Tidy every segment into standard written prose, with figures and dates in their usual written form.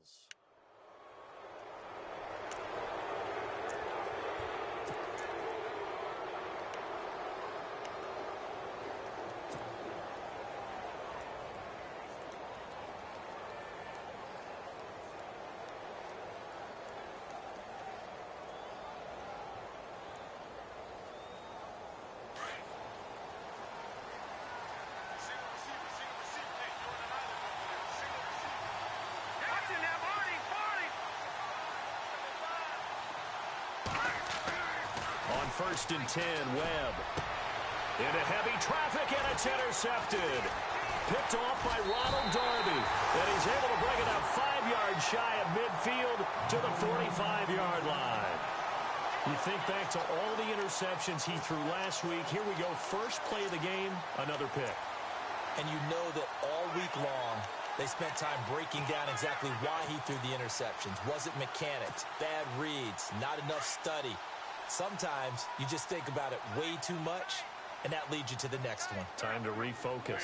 calls. On 1st and 10, Webb. Into heavy traffic, and it's intercepted. Picked off by Ronald Darby. And he's able to bring it up 5 yards shy of midfield to the 45-yard line. You think back to all the interceptions he threw last week. Here we go, first play of the game, another pick. And you know that all week long, they spent time breaking down exactly why he threw the interceptions. Was it mechanics, bad reads, not enough study? Sometimes you just think about it way too much, and that leads you to the next one. Time to refocus.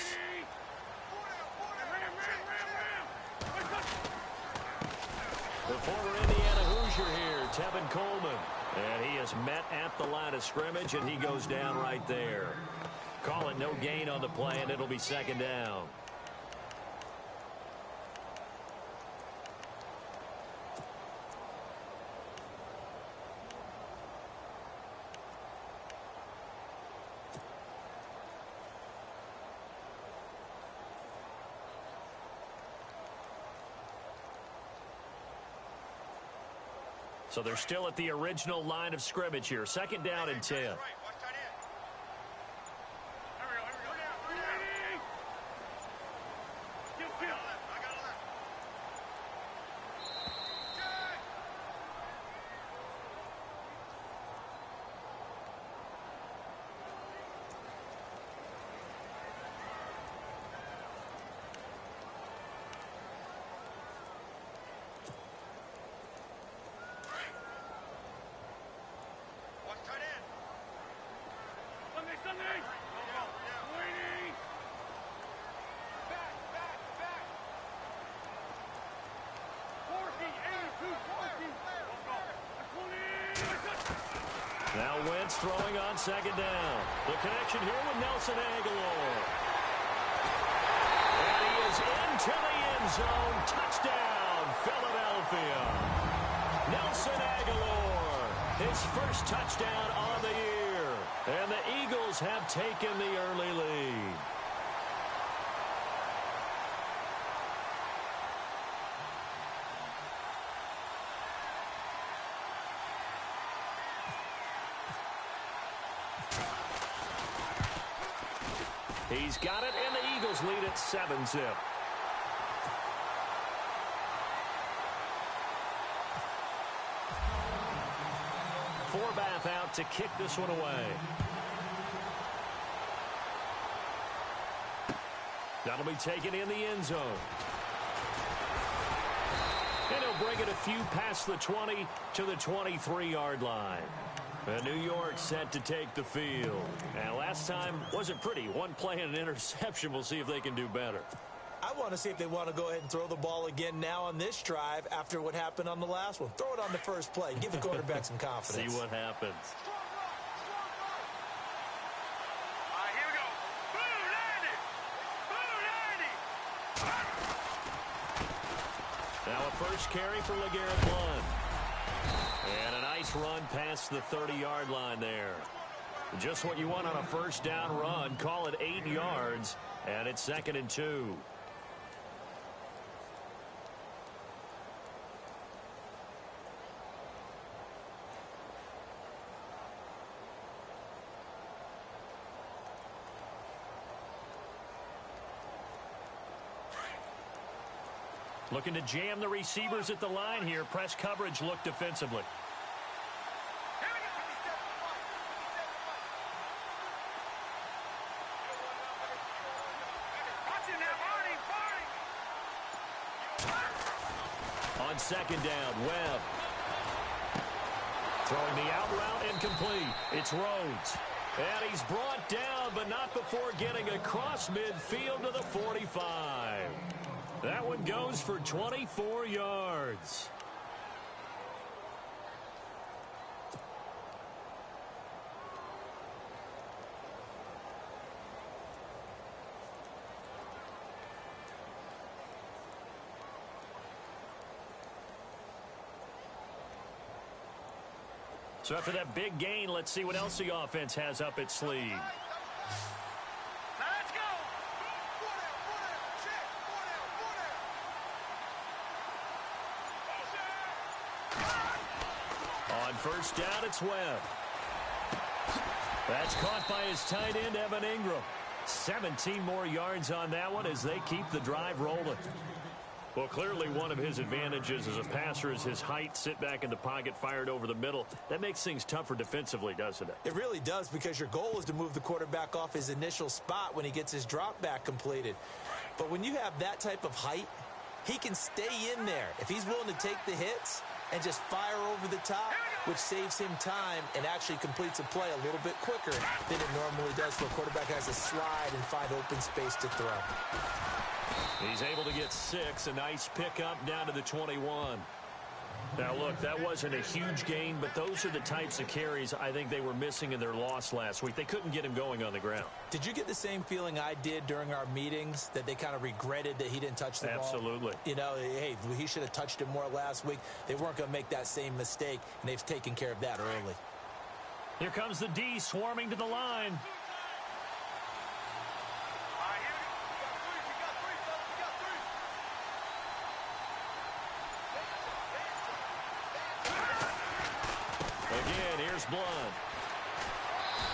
The former Indiana Hoosier here, Tevin Coleman. And he is met at the line of scrimmage, and he goes down right there. Call it no gain on the play, and it'll be second down. So they're still at the original line of scrimmage here. Second down and 10. Now Wentz throwing on second down. The connection here with Nelson Aguilar. And he is into the end zone. Touchdown, Philadelphia. Nelson Aguilar, his first touchdown on the year. And the Eagles have taken the early lead. He's got it, and the Eagles lead at 7-zip. Forbath out to kick this one away. That'll be taken in the end zone. And he'll bring it a few past the 20 to the 23-yard line. And New York set to take the field. And last time wasn't pretty. One play and an interception. We'll see if they can do better. I want to see if they want to go ahead and throw the ball again now on this drive after what happened on the last one. Throw it on the first play. Give the quarterback some confidence. See what happens. Here we go. Now a first carry for LeGarrette Blount. And a nice run past the 30-yard line there. Just what you want on a first down run. Call it 8 yards, and it's 2nd and 2. Looking to jam the receivers at the line here. Press coverage look defensively. On second down, Webb. Throwing the out route incomplete. It's Rhodes. And he's brought down, but not before getting across midfield to the 45. That one goes for 24 yards. So after that big gain, let's see what else the offense has up its sleeve. Let's go. On first down, it's Webb. That's caught by his tight end, Evan Ingram. 17 more yards on that one as they keep the drive rolling. Well, clearly one of his advantages as a passer is his height, sit back in the pocket, fired over the middle. That makes things tougher defensively, doesn't it? It really does, because your goal is to move the quarterback off his initial spot when he gets his drop back completed. But when you have that type of height, he can stay in there if he's willing to take the hits and just fire over the top, which saves him time and actually completes a play a little bit quicker than it normally does, so a quarterback has to slide and find open space to throw. He's able to get 6, a nice pickup down to the 21. Now, look, that wasn't a huge gain, but those are the types of carries I think they were missing in their loss last week. They couldn't get him going on the ground. Did you get the same feeling I did during our meetings, that they kind of regretted that he didn't touch the ball? Absolutely. You know, hey, he should have touched it more last week. They weren't going to make that same mistake, and they've taken care of that early. Here comes the D swarming to the line. Again, here's Blunt.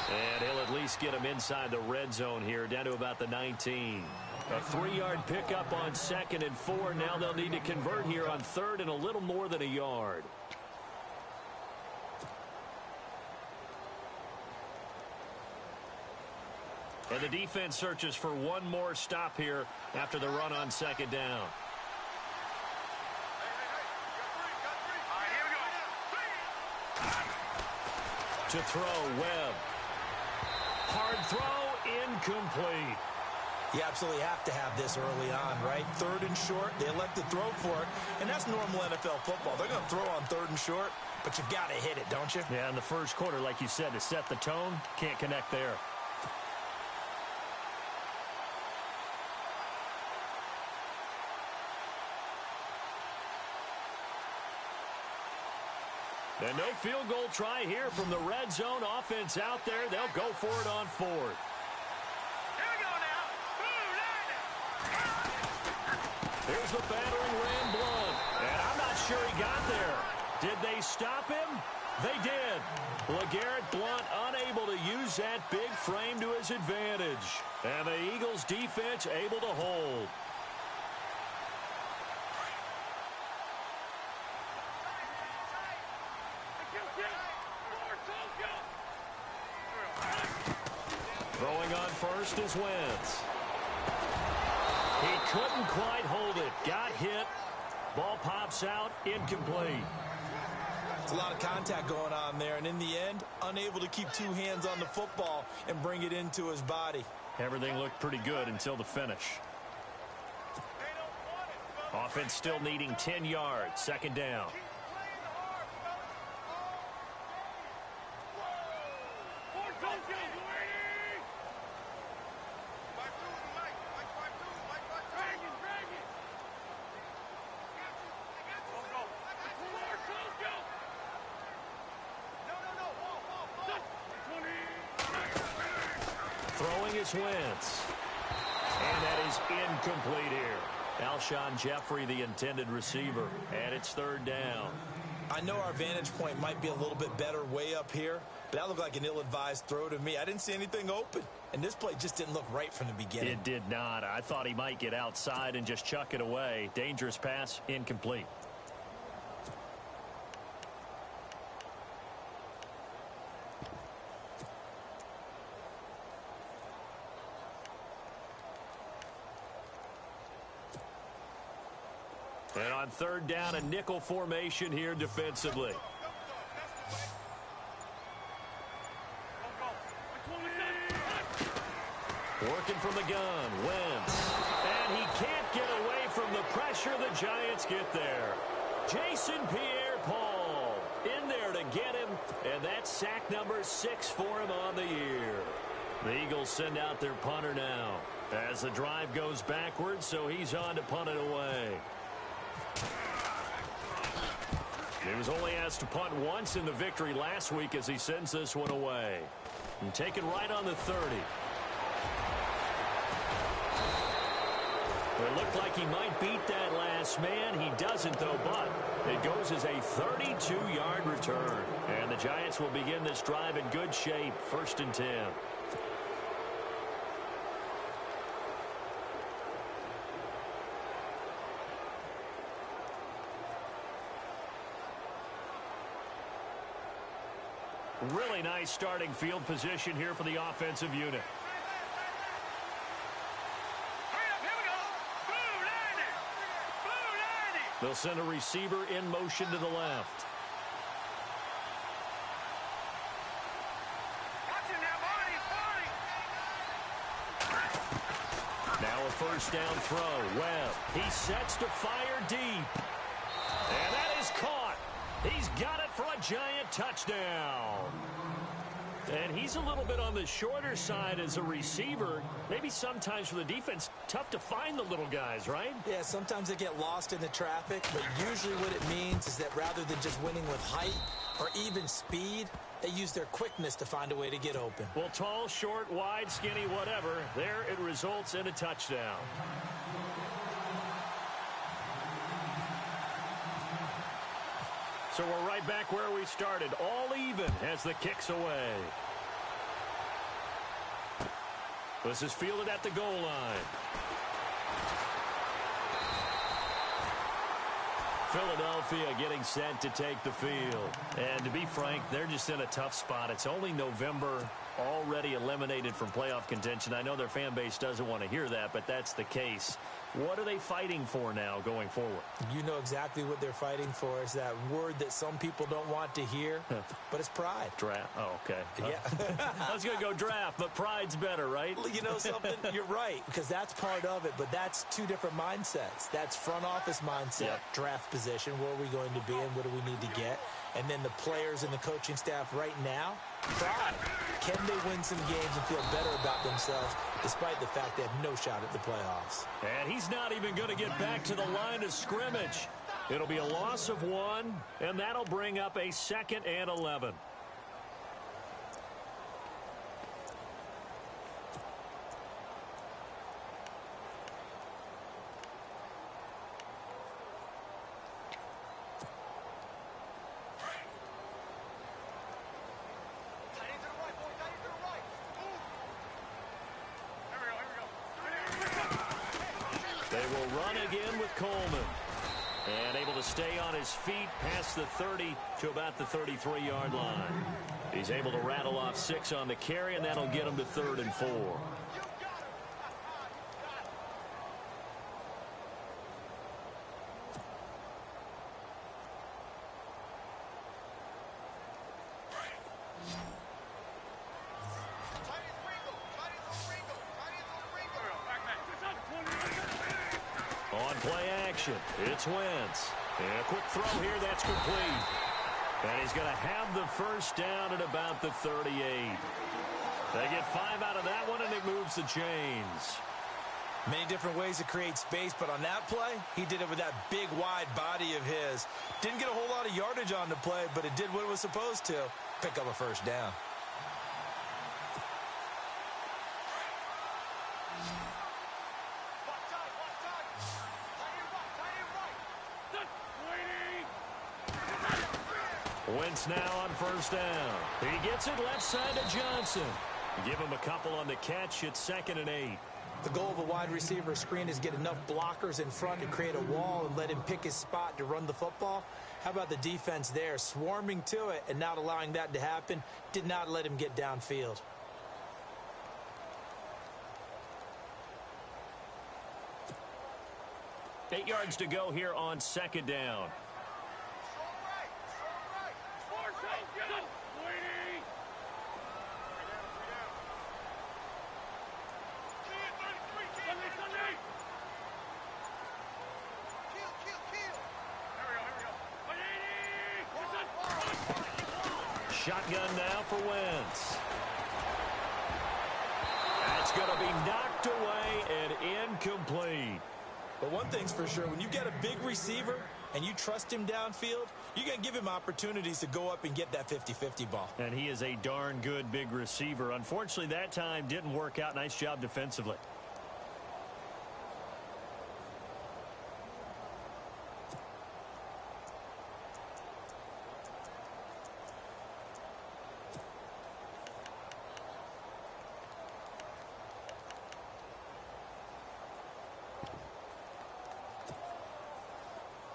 And he'll at least get him inside the red zone here, down to about the 19. A 3-yard pickup on 2nd and 4. Now they'll need to convert here on 3rd and a little more than a yard. And the defense searches for one more stop here after the run on 2nd down. To throw, Webb. Hard throw, incomplete. You absolutely have to have this early on, right? 3rd and short, they elect to throw for it, and that's normal NFL football. They're going to throw on 3rd and short, but you've got to hit it, don't you? Yeah, in the first quarter, like you said, to set the tone, can't connect there. And no field goal try here from the red zone. Offense out there. They'll go for it on 4th. Here we go now. Here's the battering ram Blunt. And I'm not sure he got there. Did they stop him? They did. LeGarrette Blunt unable to use that big frame to his advantage. And the Eagles defense able to hold. Throwing on 1st is Wentz. He couldn't quite hold it. Got hit. Ball pops out. Incomplete. It's a lot of contact going on there, and in the end, unable to keep 2 hands on the football and bring it into his body. Everything looked pretty good until the finish. Offense still needing 10 yards. 2nd down. Throwing is Wentz. And that is incomplete here. Alshon Jeffrey, the intended receiver. And it's 3rd down. I know our vantage point might be a little bit better way up here, but that looked like an ill-advised throw to me. I didn't see anything open, and this play just didn't look right from the beginning. It did not. I thought he might get outside and just chuck it away. Dangerous pass, incomplete. And on 3rd down, a nickel formation here defensively. Working from the gun, Wentz. And he can't get away from the pressure the Giants get there. Jason Pierre-Paul in there to get him, and that's sack number 6 for him on the year. The Eagles send out their punter now as the drive goes backwards, so he's on to punt it away. He was only asked to punt once in the victory last week as he sends this one away. And taken right on the 30. It looked like he might beat that last man. He doesn't, though, but it goes as a 32-yard return. And the Giants will begin this drive in good shape, 1st and 10. Really nice starting field position here for the offensive unit. They'll send a receiver in motion to the left. Now a first down throw. Webb. He sets to fire deep. And that is caught. He's got it for a Giant touchdown. And he's a little bit on the shorter side as a receiver. Maybe sometimes for the defense, tough to find the little guys, right? Yeah, sometimes they get lost in the traffic, but usually what it means is that rather than just winning with height or even speed, they use their quickness to find a way to get open. Well, tall, short, wide, skinny, whatever, there it results in a touchdown. So we're right back where we started, all even as the kick's away. This is fielded at the goal line. Philadelphia getting set to take the field. And to be frank, they're just in a tough spot. It's only November, already eliminated from playoff contention. I know their fan base doesn't want to hear that, but that's the case. What are they fighting for now going forward? You know exactly what they're fighting for. Is that word that some people don't want to hear, but it's pride. Draft. Oh, okay. Yeah. I was going to go draft, but pride's better, right? You know something? You're right, because that's part of it, but that's two different mindsets. That's front office mindset, draft position, where are we going to be and what do we need to get? And then the players and the coaching staff right now, pride. Can they win some games and feel better about themselves despite the fact they have no shot at the playoffs? And he's not even going to get back to the line of scrimmage. It'll be a loss of 1, and that'll bring up a 2nd and 11. Coleman. And able to stay on his feet past the 30 to about the 33-yard line. He's able to rattle off 6 on the carry, and that'll get him to 3rd and 4. It's Wentz. And a quick throw here, that's complete. And he's going to have the first down at about the 38. They get 5 out of that one, and it moves the chains. Many different ways to create space, but on that play, he did it with that big, wide body of his. Didn't get a whole lot of yardage on the play, but it did what it was supposed to. Pick up a first down. Wentz now on first down. He gets it left side to Johnson. Give him a couple on the catch. It's 2nd and 8. The goal of a wide receiver screen is get enough blockers in front to create a wall and let him pick his spot to run the football. How about the defense there? Swarming to it and not allowing that to happen. Did not let him get downfield. Eight yards to go here on 2nd down. Shotgun now for Wentz. That's going to be knocked away and incomplete. But one thing's for sure, when you get a big receiver and you trust him downfield, you're going to give him opportunities to go up and get that 50-50 ball. And he is a darn good big receiver. Unfortunately, that time didn't work out. Nice job defensively.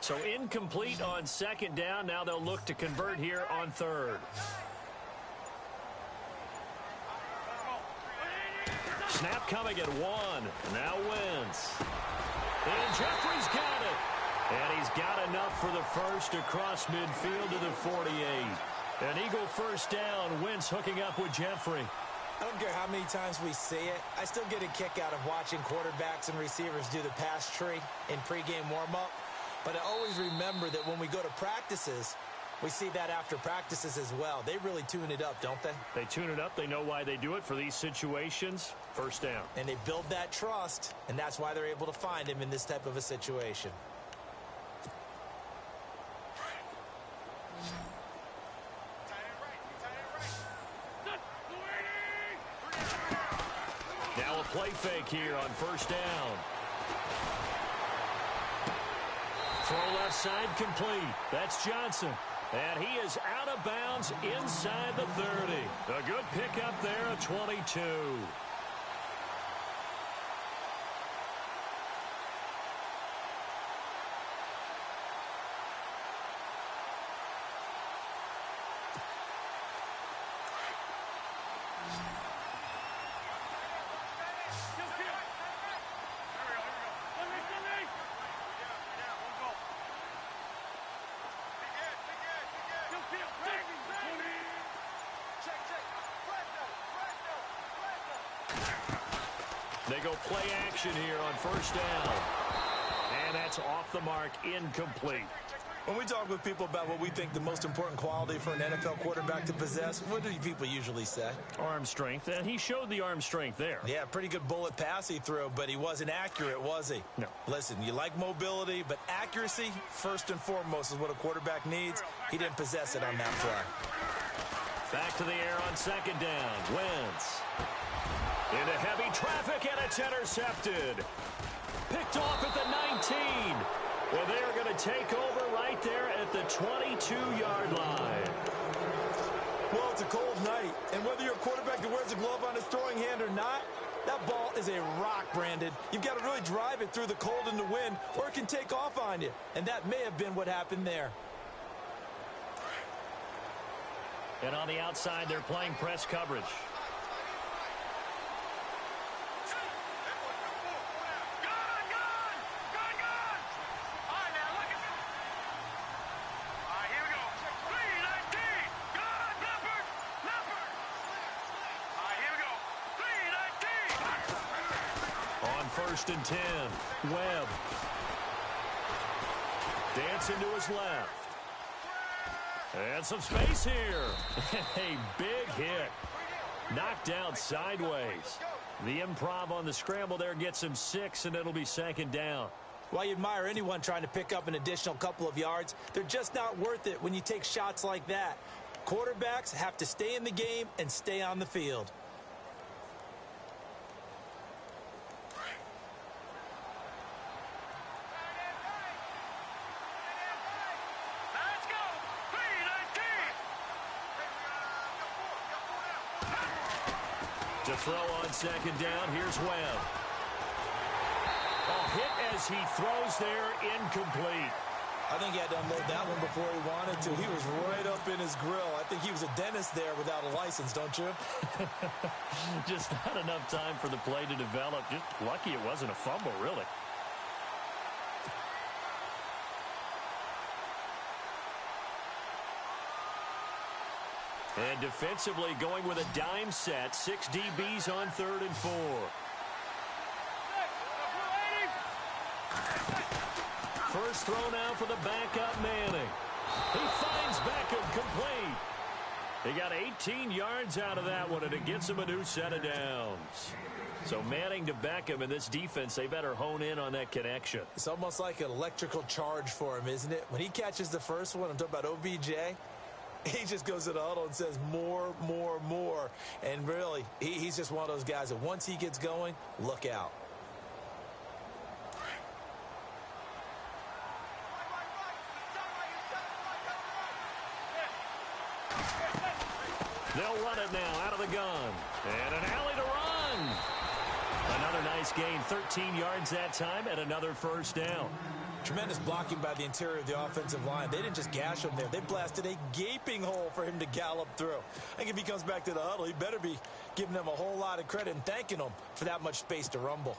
So incomplete on second down. Now they'll look to convert here on third. Snap coming at 1. Now Wentz. And Jeffrey's got it. And he's got enough for the first across midfield to the 48. An Eagle first down. Wentz hooking up with Jeffrey. I don't care how many times we see it. I still get a kick out of watching quarterbacks and receivers do the pass tree in pregame warm-up. But I always remember that when we go to practices, we see that after practices as well. They really tune it up, don't they? They tune it up. They know why they do it for these situations. First down. And they build that trust, and that's why they're able to find him in this type of a situation. Now a play fake here on first down. Throw left side complete. That's Johnson. And he is out of bounds inside the 30. A good pickup there at 22. They go play action here on first down. And that's off the mark, incomplete. When we talk with people about what we think the most important quality for an NFL quarterback to possess, what do people usually say? Arm strength, and he showed the arm strength there. Yeah, pretty good bullet pass he threw, but he wasn't accurate, was he? No. Listen, you like mobility, but accuracy, first and foremost, is what a quarterback needs. He didn't possess it on that play. Back to the air on second down. Wentz. Into heavy traffic, and it's intercepted. Picked off at the 19. Well, they are going to take over right there at the 22-yard line. Well, it's a cold night, and whether you're a quarterback that wears a glove on his throwing hand or not, that ball is a rock, Brandon. You've got to really drive it through the cold and the wind, or it can take off on you. And that may have been what happened there. And on the outside, they're playing press coverage. First and 10. Webb. Dancing to his left. And some space here. A big hit. Knocked down sideways. The improv on the scramble there gets him 6, and it'll be second down. While you admire anyone trying to pick up an additional couple of yards, they're just not worth it when you take shots like that. Quarterbacks have to stay in the game and stay on the field. To throw on second down, here's Webb. A hit as he throws there, incomplete. I think he had to unload that one before he wanted to. He was right up in his grill. I think he was a dentist there without a license, don't you? Just not enough time for the play to develop. Just lucky it wasn't a fumble, really. And defensively going with a dime set. 6 DBs on 3rd and 4. First throw now for the backup Manning. He finds Beckham complete. He got 18 yards out of that one, and it gets him a new set of downs. So Manning to Beckham in this defense, they better hone in on that connection. It's almost like an electrical charge for him, isn't it? When he catches the first one, I'm talking about OBJ, he just goes to the huddle and says more, more, more. And really, he's just one of those guys that once he gets going, look out. They'll run it now out of the gun. And an alley to run. Another nice gain, 13 yards that time, and another first down. Tremendous blocking by the interior of the offensive line. They didn't just gash him there. They blasted a gaping hole for him to gallop through. I think if he comes back to the huddle, he better be giving them a whole lot of credit and thanking them for that much space to rumble.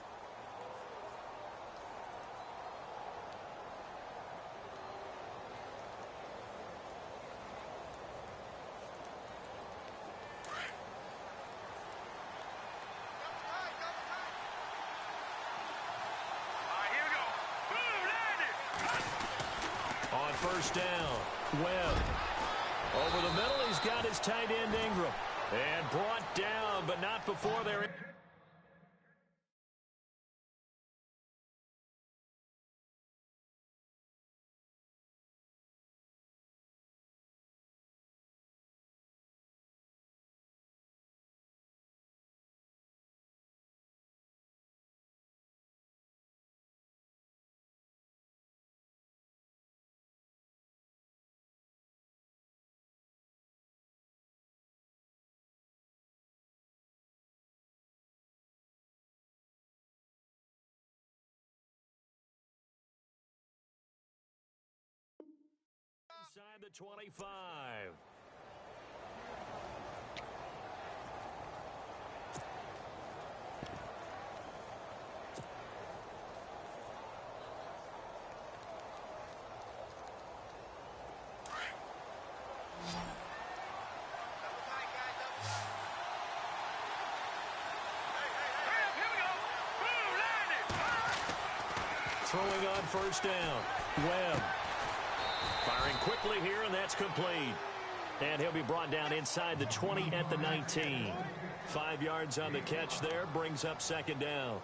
First down, Webb. Over the middle, he's got his tight end Ingram. And brought down, but not before they're... Inside the 25. Throwing on first down, Webb. Firing quickly here, and that's complete. And he'll be brought down inside the 20 at the 19. 5 yards on the catch there, brings up second down.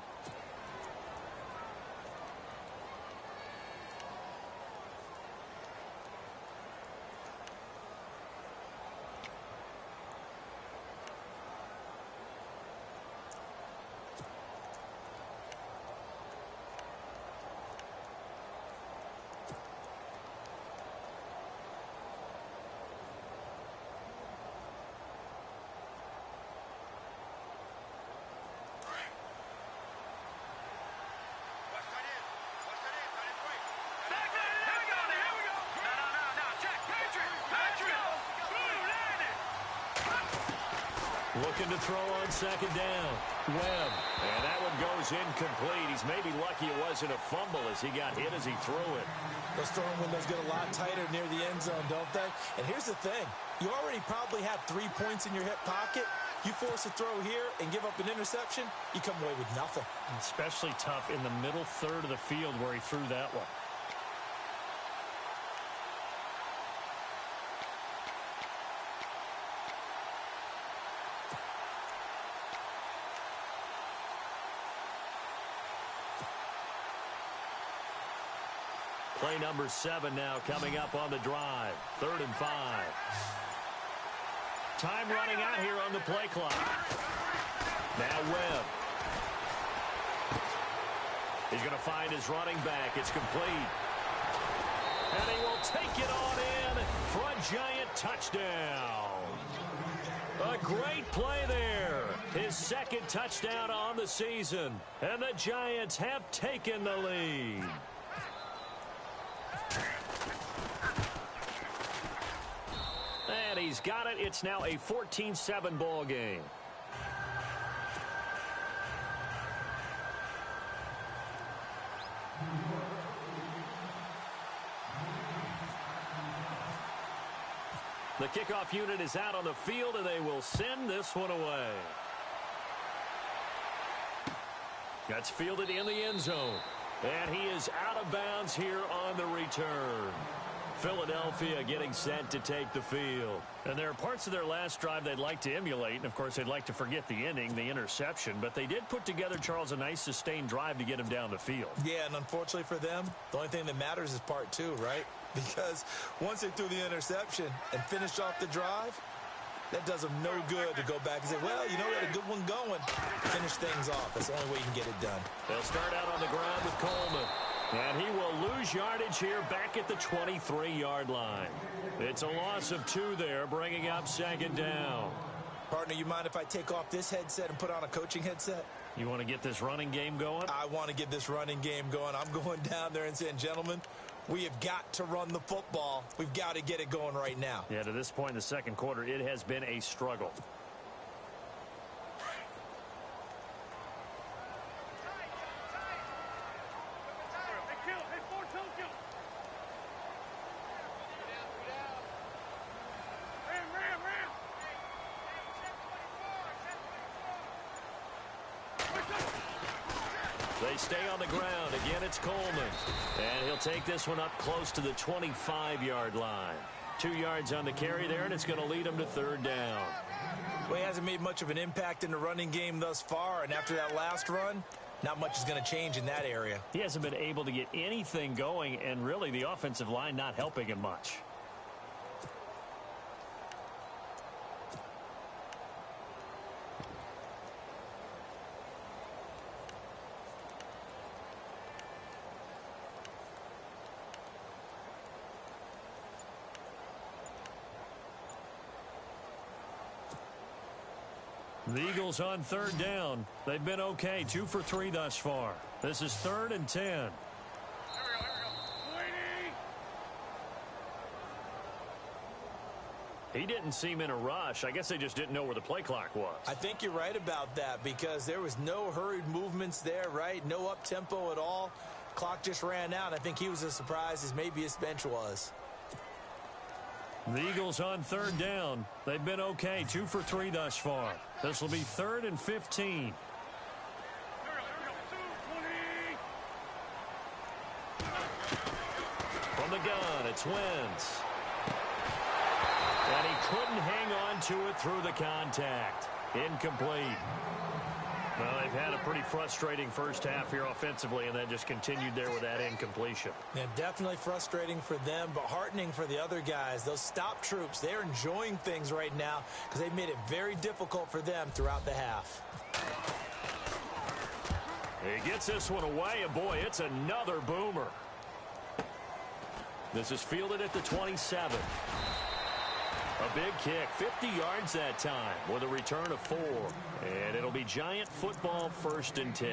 Looking to throw on second down. Webb. And that one goes incomplete. He's maybe lucky it wasn't a fumble as he got hit as he threw it. Those throwing windows get a lot tighter near the end zone, don't they? And here's the thing. You already probably have 3 points in your hip pocket. You force a throw here and give up an interception, you come away with nothing. Especially tough in the middle third of the field where he threw that one. Play number 7 now coming up on the drive. 3rd and 5. Time running out here on the play clock. Now Webb. He's going to find his running back. It's complete. And he will take it on in for a giant touchdown. A great play there. His second touchdown on the season. And the Giants have taken the lead. And he's got it. It's now a 14-7 ball game. The kickoff unit is out on the field, and they will send this one away. That's fielded in the end zone. And he is out of bounds here on the return. Philadelphia getting set to take the field. And there are parts of their last drive they'd like to emulate. And, of course, they'd like to forget the inning, the interception. But they did put together, Charles, a nice sustained drive to get him down the field. Yeah, and unfortunately for them, the only thing that matters is part two, right? Because once they threw the interception and finished off the drive, that does them no good to go back and say, well, you know, we had a good one going. Finish things off. That's the only way you can get it done. They'll start out on the ground with Coleman. And he will lose yardage here back at the 23-yard line. It's a loss of 2 there, bringing up second down. Partner, you mind if I take off this headset and put on a coaching headset? You want to get this running game going? I want to get this running game going. I'm going down there and saying, gentlemen, we have got to run the football. We've got to get it going right now. Yeah, to this point in the second quarter, it has been a struggle. They stay on the ground. Again, it's Coleman. And he'll take this one up close to the 25-yard line. 2 yards on the carry there, and it's going to lead him to third down. Well, he hasn't made much of an impact in the running game thus far, and after that last run, not much is going to change in that area. He hasn't been able to get anything going, and really the offensive line not helping him much. The Eagles on third down. They've been okay, 2 for 3 thus far. This is 3rd and 10. Here we go. He didn't seem in a rush. I guess they just didn't know where the play clock was. I think you're right about that because there was no hurried movements there, right? No up-tempo at all. Clock just ran out. I think he was as surprised as maybe his bench was. The Eagles on third down. They've been okay, 2 for 3 thus far. This will be 3rd and 15. From the gun, it's Wentz. And he couldn't hang on to it through the contact. Incomplete. Well, they've had a pretty frustrating first half here offensively, and that just continued there with that incompletion. Yeah, definitely frustrating for them, but heartening for the other guys. Those stop troops, they're enjoying things right now because they've made it very difficult for them throughout the half. He gets this one away, and boy, it's another boomer. This is fielded at the 27. A big kick, 50 yards that time with a return of 4. And it'll be Giant football, 1st and 10.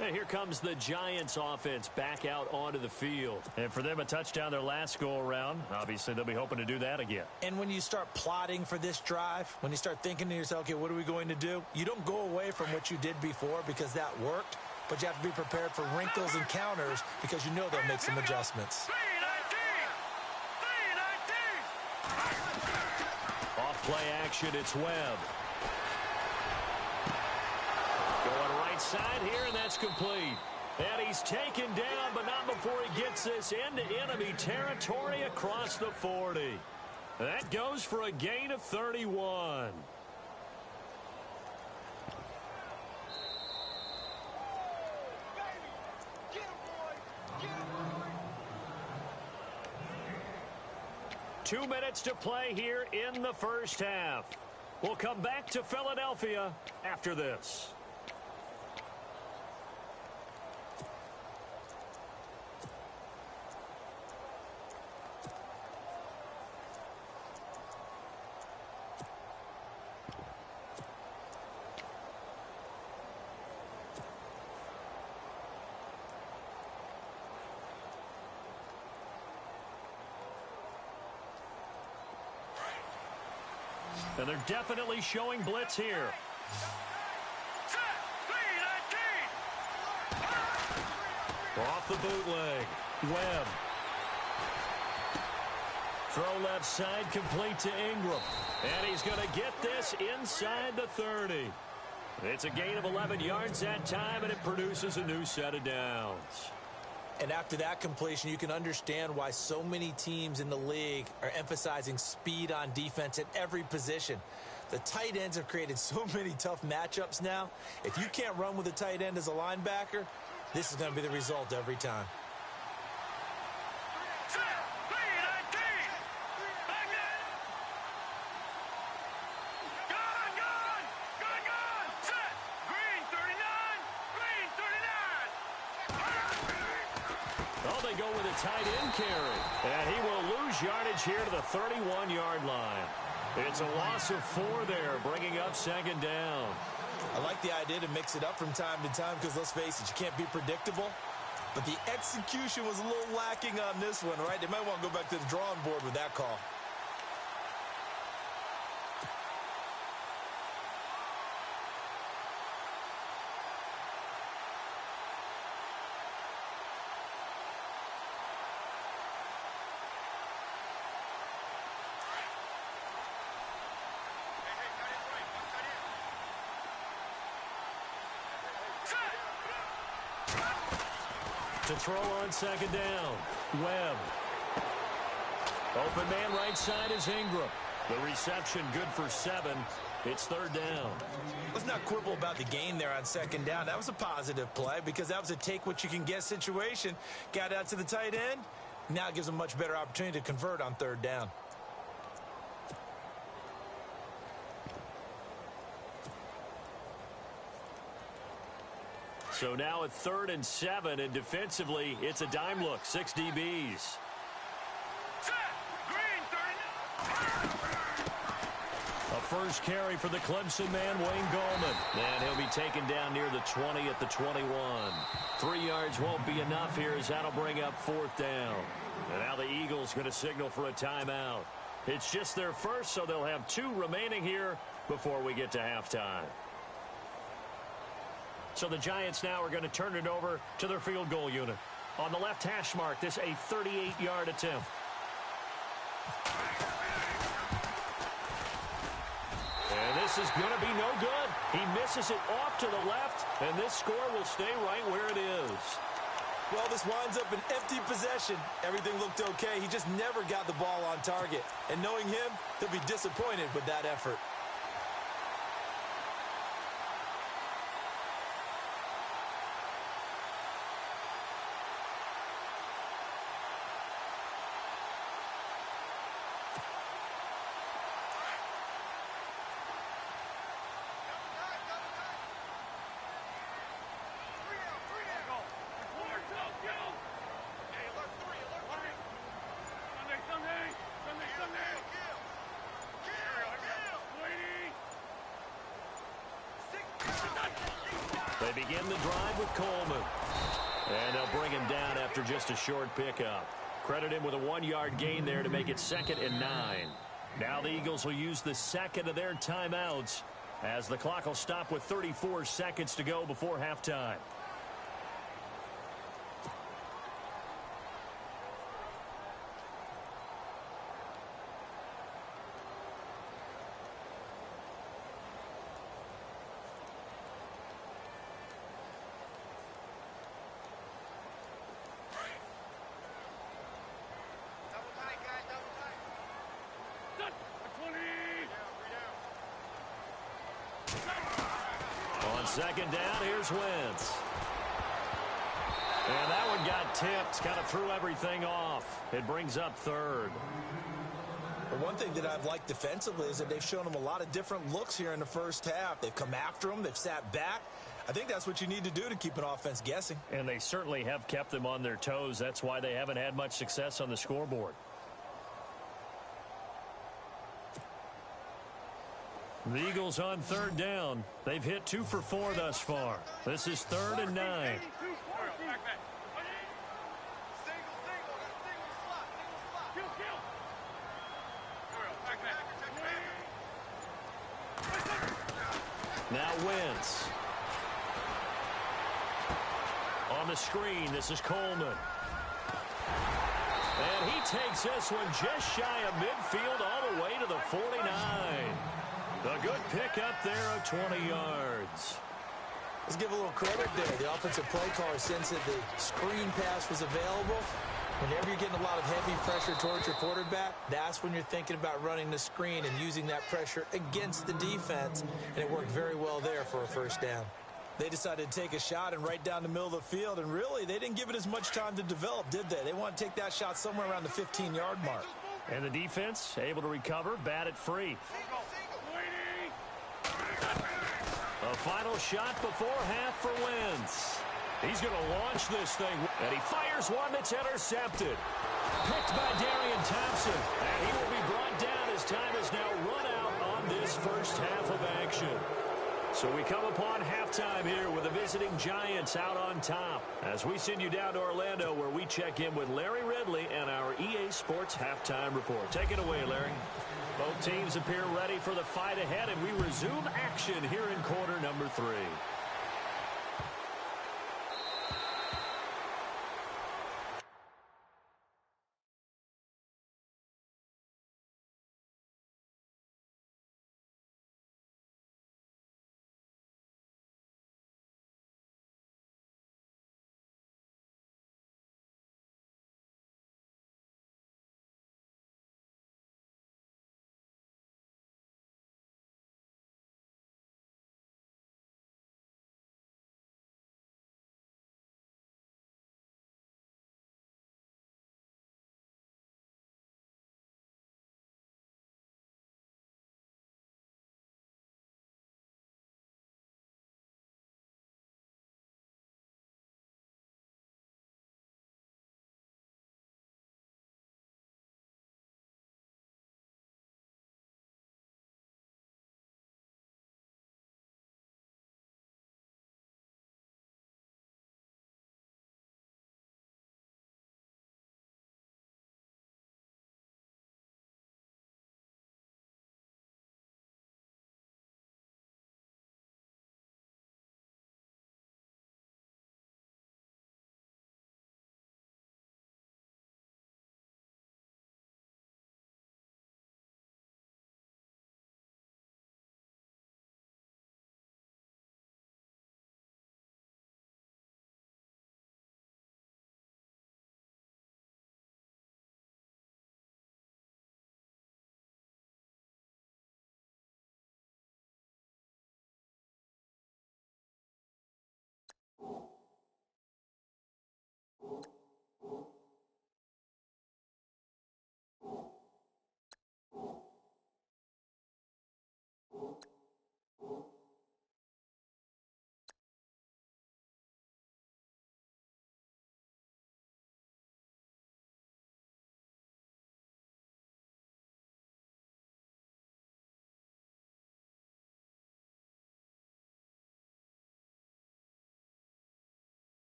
And here comes the Giants offense back out onto the field. And for them, a touchdown their last go-around. Obviously, they'll be hoping to do that again. And when you start plotting for this drive, when you start thinking to yourself, okay, what are we going to do? You don't go away from what you did before because that worked, but you have to be prepared for wrinkles and counters because you know they'll make some adjustments. Play action, it's Webb. Going right side here, and that's complete. And he's taken down, but not before he gets this into enemy territory across the 40. That goes for a gain of 31. Two minutes to play here in the first half. We'll come back to Philadelphia after this. And they're definitely showing blitz here. Off the bootleg. Webb. Throw left side complete to Ingram. And he's going to get this inside the 30. It's a gain of 11 yards that time, and it produces a new set of downs. And after that completion, you can understand why so many teams in the league are emphasizing speed on defense at every position. The tight ends have created so many tough matchups now. If you can't run with a tight end as a linebacker, this is going to be the result every time. They go with a tight end carry. And he will lose yardage here to the 31-yard line. It's a loss of 4 there, bringing up 2nd down. I like the idea to mix it up from time to time because, let's face it, you can't be predictable. But the execution was a little lacking on this one, right? They might want to go back to the drawing board with that call. To throw on 2nd down, Webb. Open man right side is Ingram. The reception good for 7. It's 3rd down. Let's not quibble about the gain there on 2nd down. That was a positive play because that was a take-what-you-can-get situation. Got out to the tight end. Now it gives them a much better opportunity to convert on 3rd down. So now at 3rd and 7, and defensively, it's a dime look. 6 DBs. A first carry for the Clemson man, Wayne Gallman. And he'll be taken down near the 20 at the 21. 3 yards won't be enough here as that'll bring up 4th down. And now the Eagles going to signal for a timeout. It's just their first, so they'll have 2 remaining here before we get to halftime. So the Giants now are going to turn it over to their field goal unit. On the left hash mark, this a 38-yard attempt. And this is going to be no good. He misses it off to the left, and this score will stay right where it is. Well, this winds up an empty possession. Everything looked okay. He just never got the ball on target. And knowing him, he'll be disappointed with that effort. They begin the drive with Coleman. And they'll bring him down after just a short pickup. Credit him with a 1-yard gain there to make it 2nd and 9. Now the Eagles will use the second of their timeouts as the clock will stop with 34 seconds to go before halftime. On 2nd down, here's Wentz. And that one got tipped, kind of threw everything off. It brings up 3rd. But one thing that I've liked defensively is that they've shown them a lot of different looks here in the first half. They've come after them. They've sat back. I think that's what you need to do to keep an offense guessing. And they certainly have kept them on their toes. That's why they haven't had much success on the scoreboard. The Eagles on 3rd down. They've hit 2 for 4 thus far. This is 3rd and 9. Now Wentz. On the screen, this is Coleman. And he takes this one just shy of midfield all the way to the 49. A good pickup there of 20 yards. Let's give a little credit there. The offensive play caller sensed that the screen pass was available. Whenever you're getting a lot of heavy pressure towards your quarterback, that's when you're thinking about running the screen and using that pressure against the defense. And it worked very well there for a first down. They decided to take a shot and right down the middle of the field. And really, they didn't give it as much time to develop, did they? They want to take that shot somewhere around the 15-yard mark. And the defense able to recover, bat it free. A final shot before half for Wentz. He's going to launch this thing, and he fires one that's intercepted. Picked by Darian Thompson, and he will be brought down as time is now run out on this first half of action. So we come upon halftime here with the visiting Giants out on top as we send you down to Orlando where we check in with Larry Ridley and our EA Sports Halftime Report. Take it away, Larry. Both teams appear ready for the fight ahead, and we resume action here in quarter number 3.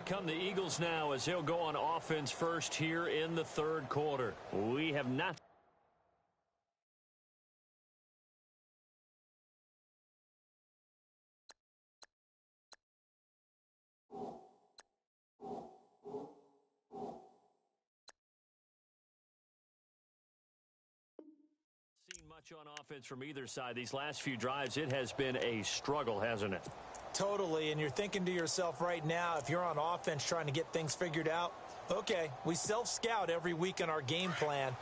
come the Eagles now as they'll go on offense first here in the third quarter. We have not seen much on offense from either side. These last few drives, it has been a struggle, hasn't it? Totally, and you're thinking to yourself right now, if you're on offense trying to get things figured out, okay, we self-scout every week in our game plan.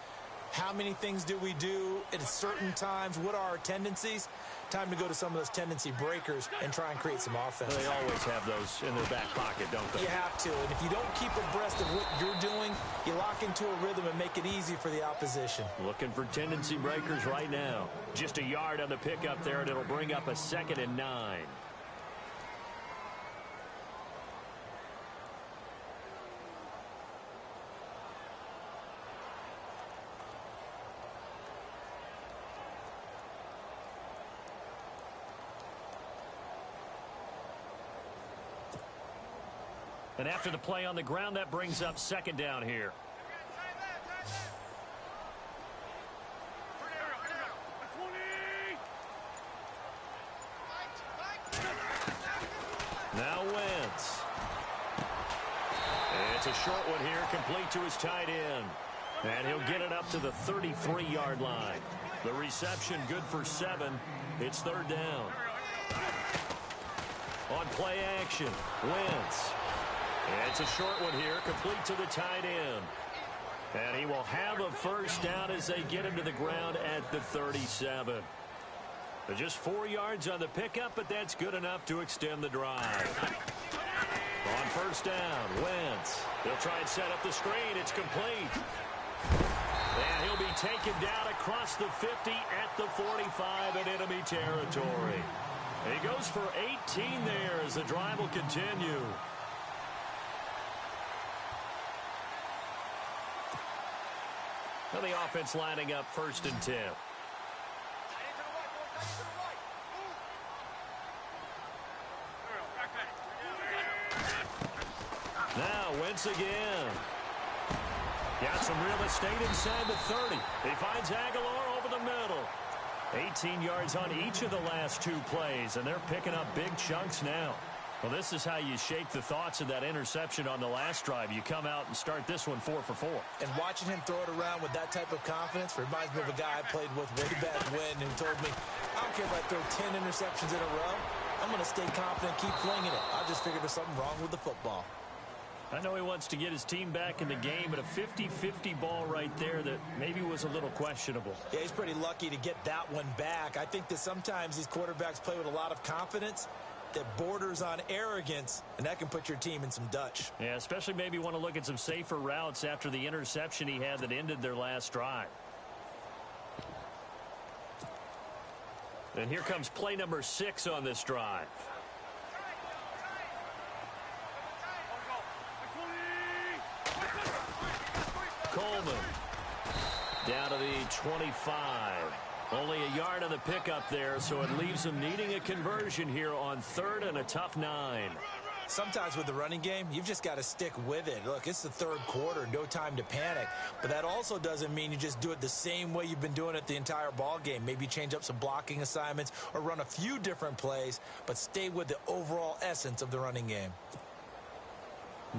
How many things do we do at certain times? What are our tendencies? Time to go to some of those tendency breakers and try and create some offense. They always have those in their back pocket, don't they? You have to, and if you don't keep abreast of what you're doing, you lock into a rhythm and make it easy for the opposition. Looking for tendency breakers right now. Just a yard on the pickup there, and it'll bring up a 2nd and 9. And after the play on the ground, that brings up 2nd down here. Now Wentz. It's a short one here, complete to his tight end. And he'll get it up to the 33-yard line. The reception good for 7. It's 3rd down. On play action, Wentz. It's a short one here, complete to the tight end. And he will have a 1st down as they get him to the ground at the 37. Just 4 yards on the pickup, but that's good enough to extend the drive. On 1st down, Wentz. He'll try and set up the screen. It's complete. And he'll be taken down across the 50 at the 45 in enemy territory. He goes for 18 there as the drive will continue. Well, the offense lining up 1st and 10. Now Wentz again. Got some real estate inside the 30. He finds Aguilar over the middle. 18 yards on each of the last 2 plays, and they're picking up big chunks now. Well, this is how you shake the thoughts of that interception on the last drive. You come out and start this one 4 for 4. And watching him throw it around with that type of confidence reminds me of a guy I played with way back when who told me, I don't care if I throw 10 interceptions in a row. I'm going to stay confident, keep flinging it. I just figured there's something wrong with the football. I know he wants to get his team back in the game, but a 50-50 ball right there that maybe was a little questionable. Yeah, he's pretty lucky to get that one back. I think that sometimes these quarterbacks play with a lot of confidence that borders on arrogance, and that can put your team in some Dutch. Yeah, especially maybe want to look at some safer routes after the interception he had that ended their last drive. And here comes play number 6 on this drive. Coleman down to the 25. Only a yard on the pickup there, so it leaves them needing a conversion here on 3rd and a tough 9. Sometimes with the running game, you've just got to stick with it. Look, it's the 3rd quarter, no time to panic. But that also doesn't mean you just do it the same way you've been doing it the entire ball game. Maybe change up some blocking assignments or run a few different plays, but stay with the overall essence of the running game.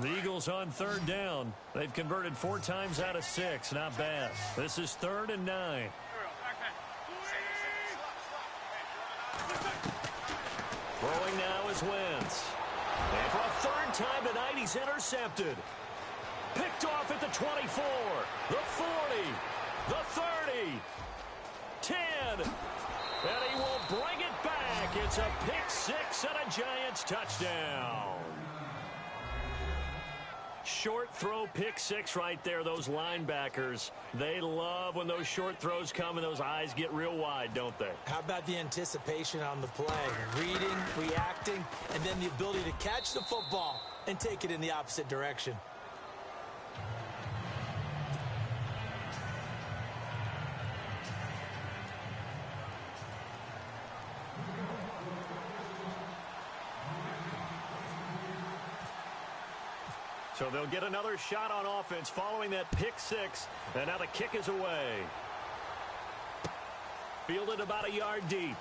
The Eagles on 3rd down. They've converted 4 times out of 6. Not bad. This is 3rd and 9. Throwing now is Wentz. And for a 3rd time tonight, he's intercepted. Picked off at the 24, the 40, the 30, 10. And he will bring it back. It's a pick 6 and a Giants touchdown. Short throw, pick 6 right there. Those linebackers, they love when those short throws come and those eyes get real wide, don't they? How about the anticipation on the play? Reading, reacting, and then the ability to catch the football and take it in the opposite direction. So they'll get another shot on offense following that pick six. And now the kick is away. Fielded about a yard deep.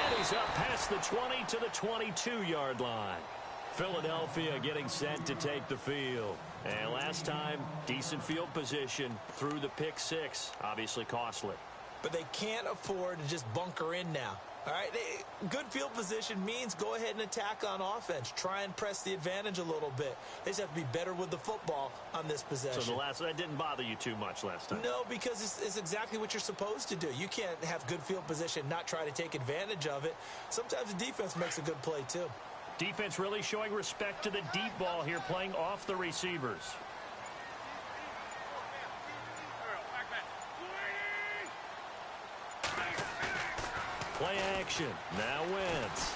And he's up past the 20 to the 22-yard line. Philadelphia getting set to take the field. And last time, decent field position through the pick six. Obviously costly. But they can't afford to just bunker in now. All right, good field position means go ahead and attack on offense. Try and press the advantage a little bit. They just have to be better with the football on this possession. So that didn't bother you too much last time? No, because it's exactly what you're supposed to do. You can't have good field position, not try to take advantage of it. Sometimes the defense makes a good play, too. Defense really showing respect to the deep ball here, playing off the receivers. Play action. Now Wentz.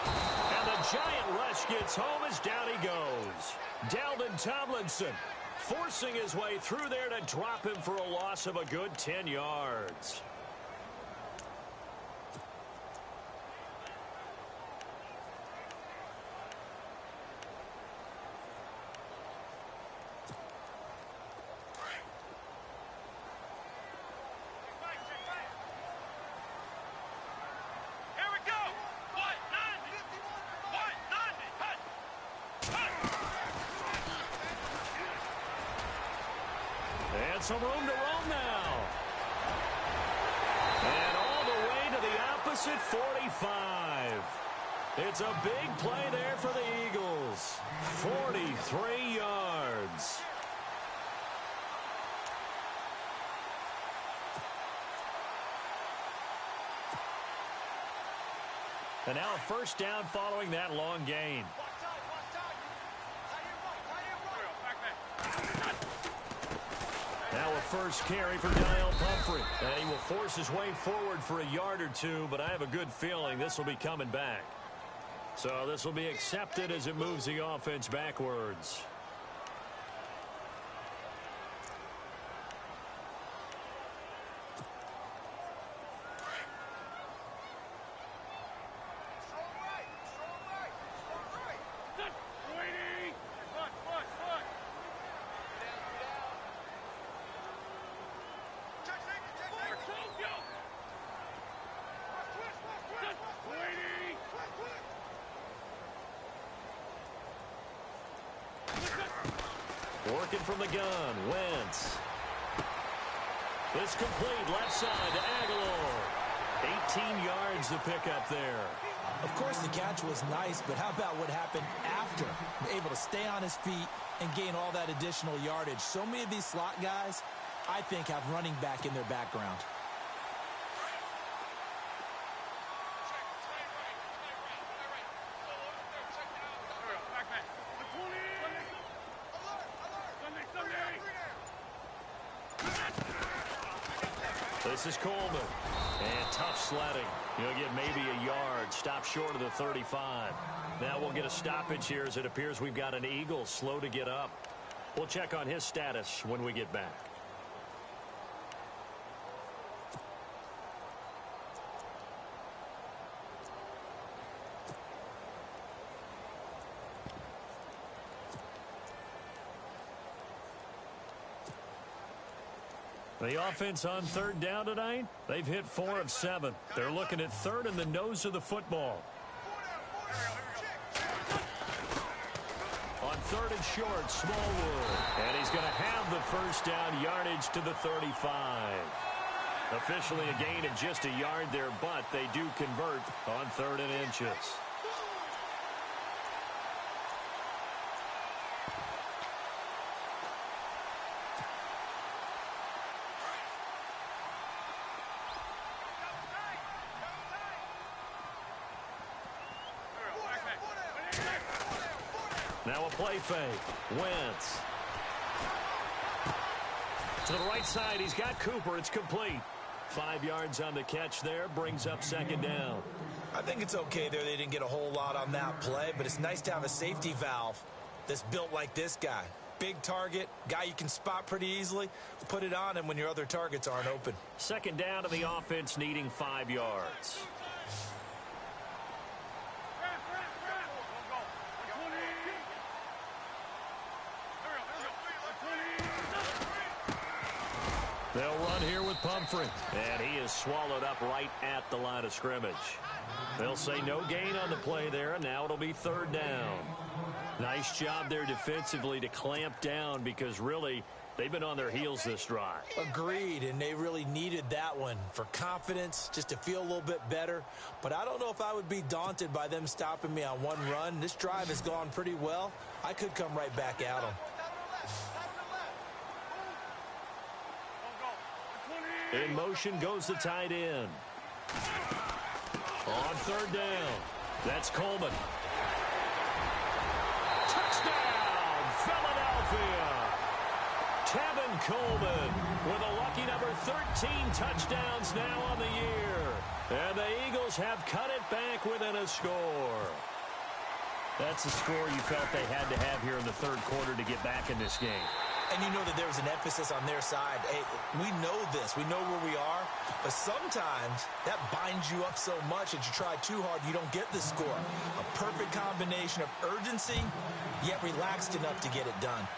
And the giant rush gets home as down he goes. Dalvin Tomlinson forcing his way through there to drop him for a loss of a good 10 yards. Some room to roam now. And all the way to the opposite 45. It's a big play there for the Eagles. 43 yards. And now a first down following that long gain. Now a first carry for Daniel Pumphrey. And he will force his way forward for a yard or two, but I have a good feeling this will be coming back. So this will be accepted as it moves the offense backwards. Working from the gun, Wentz. It's complete, left side to Aguilar. 18 yards to pick up there. Of course, the catch was nice, but how about what happened after? Able to stay on his feet and gain all that additional yardage. So many of these slot guys, I think, have running back in their background. This is Coleman. And tough sledding. He'll get maybe a yard. Stop short of the 35. Now we'll get a stoppage here as it appears we've got an Eagle slow to get up. We'll check on his status when we get back. The offense on third down tonight, they've hit 4 of 7. They're looking at third in the nose of the football. On third and short, Smallwood. And he's going to have the first down, yardage to the 35. Officially a gain of just a yard there, but they do convert on 3rd and inches. Now a play fake. Wentz. To the right side, he's got Cooper. It's complete. 5 yards on the catch there. Brings up 2nd down. I think it's okay there. They didn't get a whole lot on that play, but it's nice to have a safety valve that's built like this guy. Big target, guy you can spot pretty easily. Put it on him when your other targets aren't open. 2nd down to the offense needing 5 yards. They'll run here with Pumphrey. And he is swallowed up right at the line of scrimmage. They'll say no gain on the play there, and now it'll be 3rd down. Nice job there defensively to clamp down because really they've been on their heels this drive. Agreed, and they really needed that one for confidence, just to feel a little bit better. But I don't know if I would be daunted by them stopping me on one run. This drive has gone pretty well. I could come right back at them. In motion goes the tight end. On 3rd down, that's Coleman. Touchdown, Philadelphia! Tevin Coleman with a lucky number 13 touchdowns now on the year. And the Eagles have cut it back within a score. That's a score you felt they had to have here in the 3rd quarter to get back in this game. And you know that there was an emphasis on their side. Hey, we know this. We know where we are. But sometimes that binds you up so much that you try too hard, you don't get the score. A perfect combination of urgency, yet relaxed enough to get it done.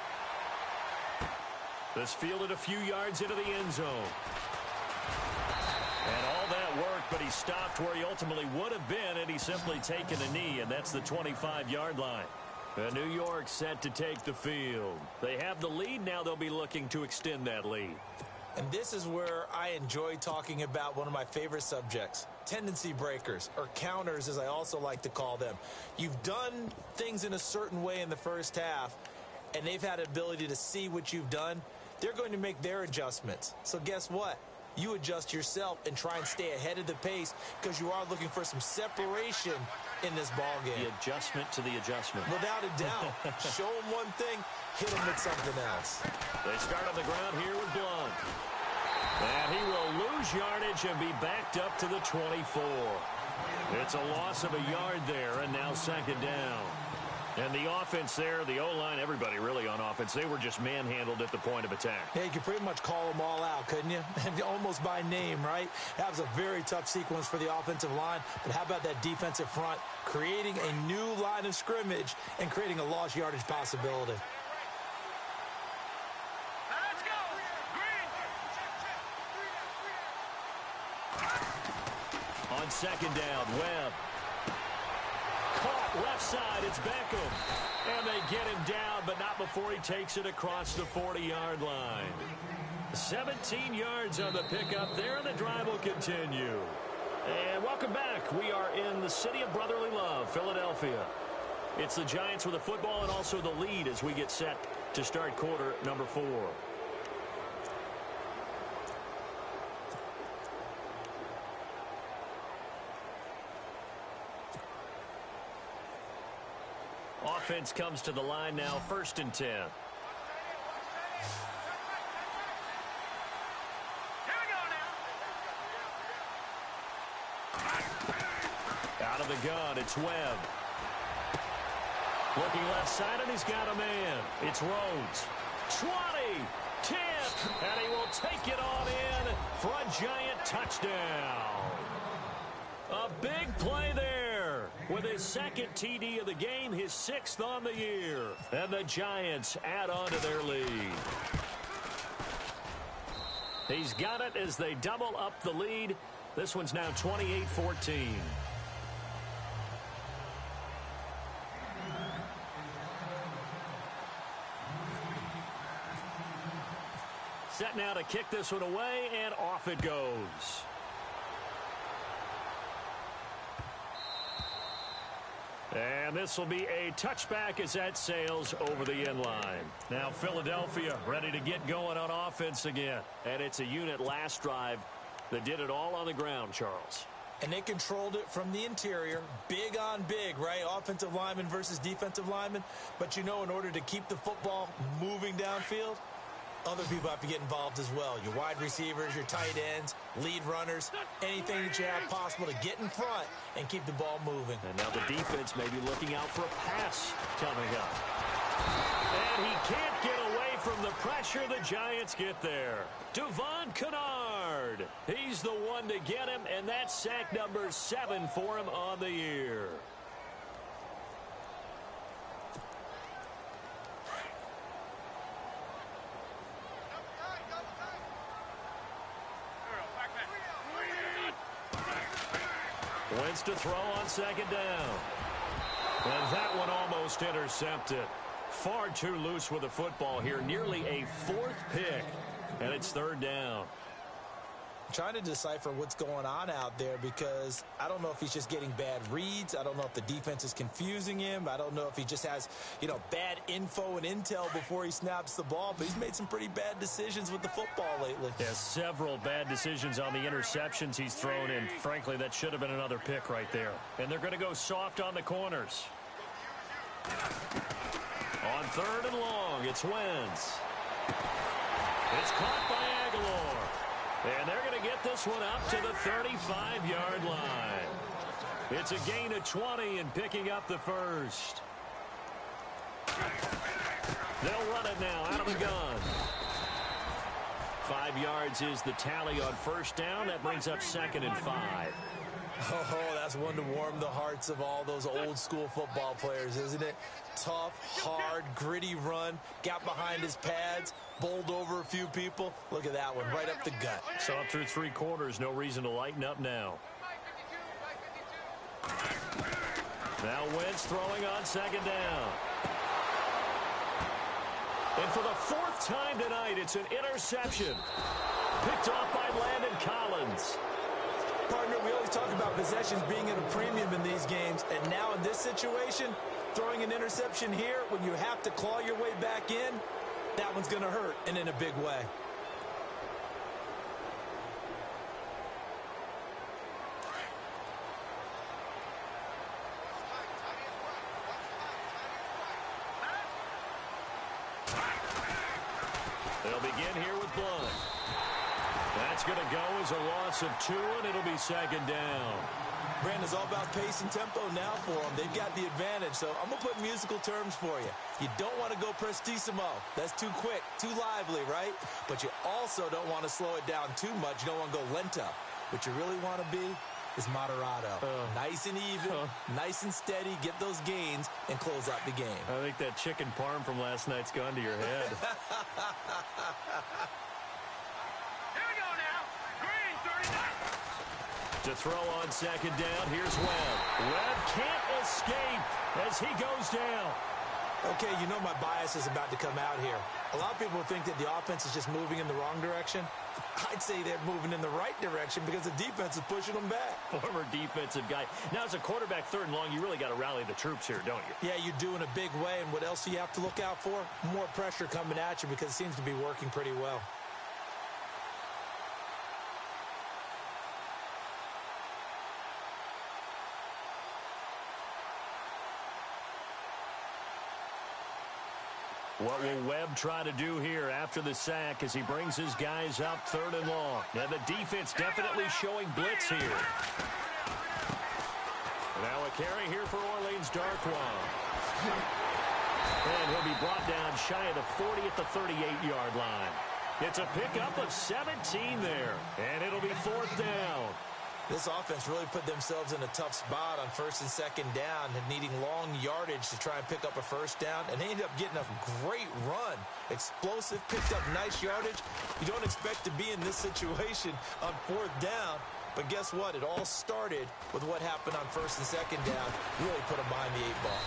This fielded a few yards into the end zone. And all that worked, but he stopped where he ultimately would have been had he simply taken a knee, and that's the 25-yard line. And New York set to take the field. They have the lead. Now they'll be looking to extend that lead. And this is where I enjoy talking about one of my favorite subjects, tendency breakers, or counters as I also like to call them. You've done things in a certain way in the first half, and they've had an ability to see what you've done. They're going to make their adjustments. So guess what? You adjust yourself and try and stay ahead of the pace because you are looking for some separation in this ball game. The adjustment to the adjustment. Without a doubt. Show them one thing, hit them with something else. They start on the ground here with Blunt. And he will lose yardage and be backed up to the 24. It's a loss of a yard there, and now 2nd down. And the offense there, the O-line, everybody really on offense, they were just manhandled at the point of attack. Yeah, you could pretty much call them all out, couldn't you? Almost by name, right? That was a very tough sequence for the offensive line. But how about that defensive front creating a new line of scrimmage and creating a lost yardage possibility? Let's go. Green. On 2nd down, Webb. Caught left side, it's Beckham. And they get him down, but not before he takes it across the 40-yard line. 17 yards on the pickup there, and the drive will continue. And welcome back. We are in the city of brotherly love, Philadelphia. It's the Giants with the football and also the lead as we get set to start quarter number 4. Offense comes to the line now, 1st and 10. Here we go now. Out of the gun, it's Webb. Looking left side, and he's got a man. It's Rhodes. 20, 10, and he will take it on in for a Giant touchdown. A big play there with his 2nd TD of the game, his 6th on the year. And the Giants add on to their lead. He's got it as they double up the lead. This one's now 28-14. Set now to kick this one away, and off it goes. And this will be a touchback as that sails over the end line. Now Philadelphia ready to get going on offense again. And it's a unit last drive that did it all on the ground, Charles. And they controlled it from the interior. Big on big, right? Offensive lineman versus defensive lineman. But you know, in order to keep the football moving downfield, other people have to get involved as well. Your wide receivers, your tight ends, lead runners, anything that you have possible to get in front and keep the ball moving. And now the defense may be looking out for a pass coming up. And he can't get away from the pressure. The Giants get there. Devon Kennard. He's the one to get him, and that's sack number 7 for him on the year. Wentz to throw on second down. And that one almost intercepted. Far too loose with the football here. Nearly a fourth pick. And it's third down. I'm trying to decipher what's going on out there because I don't know if he's just getting bad reads. I don't know if the defense is confusing him. I don't know if he just has, bad info and intel before he snaps the ball. But he's made some pretty bad decisions with the football lately. Yeah, several bad decisions on the interceptions he's thrown in. Frankly, that should have been another pick right there. And they're going to go soft on the corners. On third and long, it's Wentz. It's caught by Aguilar. And they're going to get this one up to the 35-yard line. It's a gain of 20 and picking up the first. They'll run it now out of the gun. 5 yards is the tally on first down. That brings up 2nd and 5. Oh, that's one to warm the hearts of all those old-school football players, isn't it? Tough, hard, gritty run, got behind his pads, bowled over a few people. Look at that one, right up the gut. So up through 3 quarters, no reason to lighten up now. Now Wentz throwing on second down. And for the 4th time tonight, it's an interception. Picked off by Landon Collins. Partner, we always talk about possessions being at a premium in these games, and now in this situation, throwing an interception here when you have to claw your way back in, that one's going to hurt, and in a big way. They'll begin here with Blunt. That's going to go as a loss of 2, and it'll be second down. Brandon, it's all about pace and tempo now for them. They've got the advantage, so I'm going to put musical terms for you. You don't want to go prestissimo. That's too quick, too lively, right? But you also don't want to slow it down too much. You don't want to go lento. What you really want to be is moderato. Nice and even, nice and steady, get those gains, and close out the game. I think that chicken parm from last night's gone to your head. To throw on second down, here's Webb. Webb can't escape as he goes down. Okay, you know my bias is about to come out here. A lot of people think that the offense is just moving in the wrong direction. I'd say they're moving in the right direction because the defense is pushing them back. Former defensive guy. Now, as a quarterback, 3rd and long, you really got to rally the troops here, don't you? Yeah, you do in a big way. And what else do you have to look out for? More pressure coming at you because it seems to be working pretty well. What will Webb try to do here after the sack as he brings his guys up 3rd and long? And the defense definitely showing blitz here. Now a carry here for Orleans Darkwa. And he'll be brought down shy of the 40 at the 38-yard line. It's a pickup of 17 there. And it'll be 4th down. This offense really put themselves in a tough spot on 1st and 2nd down and needing long yardage to try and pick up a 1st down. And they ended up getting a great run. Explosive, picked up nice yardage. You don't expect to be in this situation on 4th down. But guess what? It all started with what happened on 1st and 2nd down. Really put them behind the 8 ball.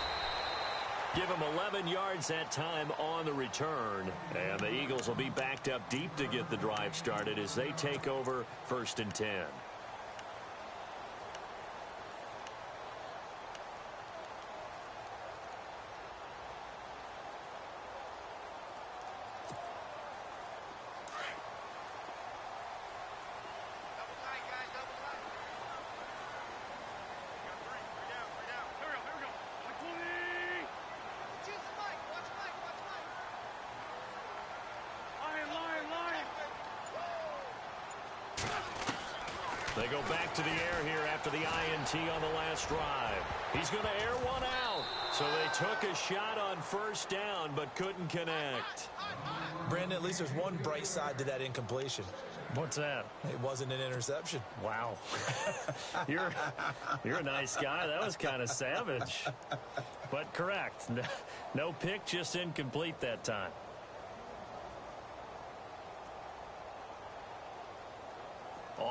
Give them 11 yards that time on the return. And the Eagles will be backed up deep to get the drive started as they take over 1st and 10. They go back to the air here after the INT on the last drive. He's going to air one out. So they took a shot on 1st down but couldn't connect. Brandon, at least there's one bright side to that incompletion. What's that? It wasn't an interception. Wow. You're a nice guy. That was kind of savage. But correct. No pick, just incomplete that time.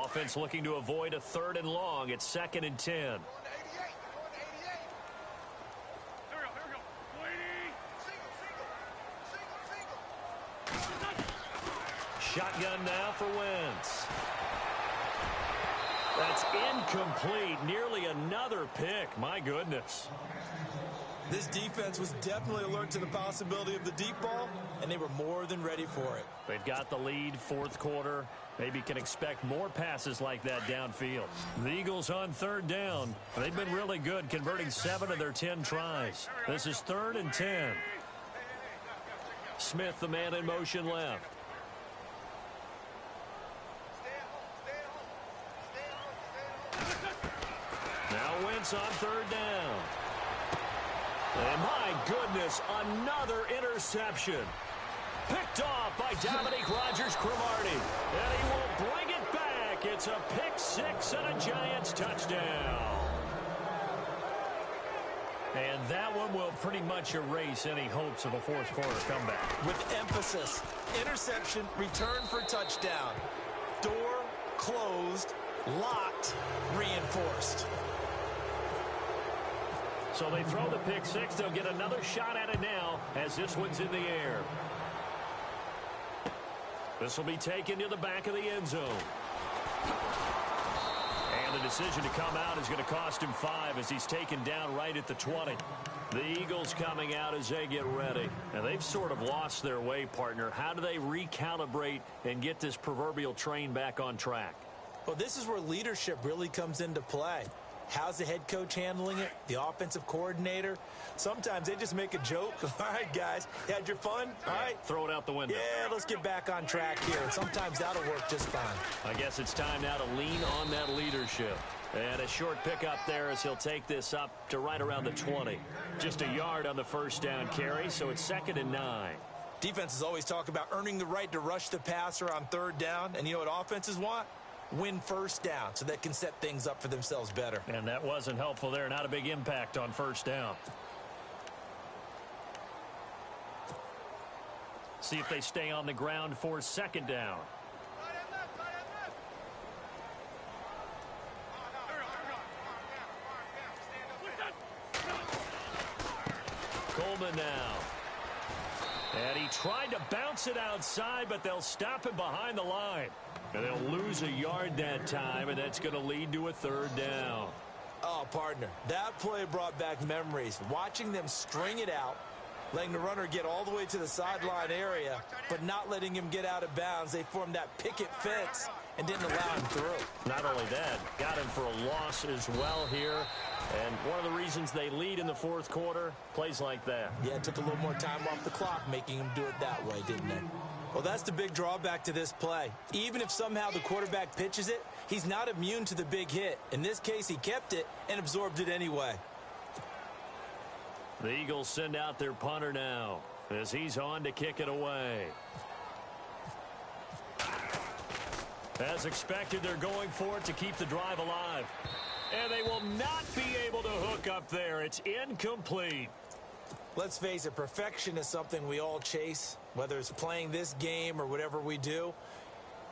offense looking to avoid a 3rd and long. It's 2nd and 10. Here we go. Shotgun now for Wentz. That's incomplete. Nearly another pick. My goodness. This defense was definitely alert to the possibility of the deep ball, and they were more than ready for it. They've got the lead, 4th quarter. Maybe can expect more passes like that downfield. The Eagles on 3rd down. They've been really good, converting 7 of their 10 tries. This is 3rd and 10. Smith, the man in motion left. Now Wentz on 3rd down. And my goodness, another interception. Picked off by Dominique Rodgers-Cromartie. And he will bring it back. It's a pick 6 and a Giants touchdown. And that one will pretty much erase any hopes of a 4th quarter comeback. With emphasis, interception, return for touchdown. Door closed, locked, reinforced. So they throw the pick 6. They'll get another shot at it now as this one's in the air. This will be taken to the back of the end zone. And the decision to come out is going to cost him 5 as he's taken down right at the 20. The Eagles coming out as they get ready. And they've sort of lost their way, partner. How do they recalibrate and get this proverbial train back on track? Well, this is where leadership really comes into play. How's the head coach handling it? The offensive coordinator? Sometimes they just make a joke. All right, guys, you had your fun? All right. Throw it out the window. Yeah, let's get back on track here. And sometimes that'll work just fine. I guess it's time now to lean on that leadership. And a short pickup there as he'll take this up to right around the 20. Just a yard on the 1st down carry, so it's 2nd and 9. Defenses always talk about earning the right to rush the passer on 3rd down. And you know what offenses want? Win 1st down so they can set things up for themselves better. And that wasn't helpful there. Not a big impact on 1st down. See if they stay on the ground for 2nd down. Coleman now. And he tried to bounce it outside, but they'll stop him behind the line. And they'll lose a yard that time, and that's going to lead to a 3rd down. Oh, partner, that play brought back memories. Watching them string it out, letting the runner get all the way to the sideline area, but not letting him get out of bounds. They formed that picket fence and didn't allow him through. Not only that, got him for a loss as well here. And one of the reasons they lead in the 4th quarter, plays like that. Yeah, it took a little more time off the clock, making him do it that way, didn't it? Well, that's the big drawback to this play. Even if somehow the quarterback pitches it, he's not immune to the big hit. In this case, he kept it and absorbed it anyway. The Eagles send out their punter now as he's on to kick it away. As expected, they're going for it to keep the drive alive. And they will not be able to hook up there. It's incomplete. Let's face it, perfection is something we all chase, whether it's playing this game or whatever we do.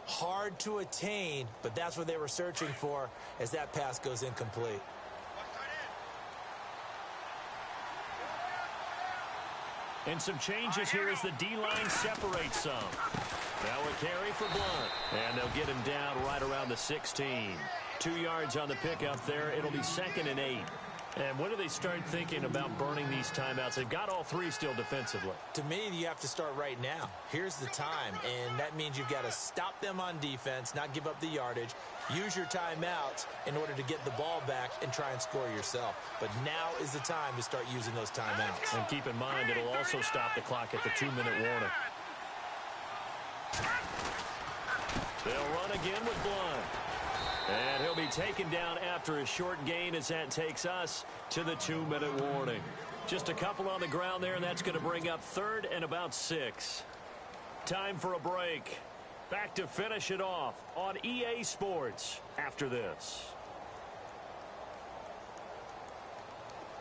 Hard to attain, but that's what they were searching for as that pass goes incomplete. And some changes here as the D-line separates some. Now a carry for Blunt. And they'll get him down right around the 16. 2 yards on the pickup there. It'll be 2nd and 8. And when do they start thinking about burning these timeouts? They've got all 3 still defensively. To me, you have to start right now. Here's the time, and that means you've got to stop them on defense, not give up the yardage, use your timeouts in order to get the ball back and try and score yourself. But now is the time to start using those timeouts. And keep in mind, it'll also stop the clock at the 2-minute warning. They'll run again with Blunt. And he'll be taken down after a short gain as that takes us to the 2-minute warning. Just a couple on the ground there, and that's going to bring up 3rd and about 6. Time for a break. Back to finish it off on EA Sports after this.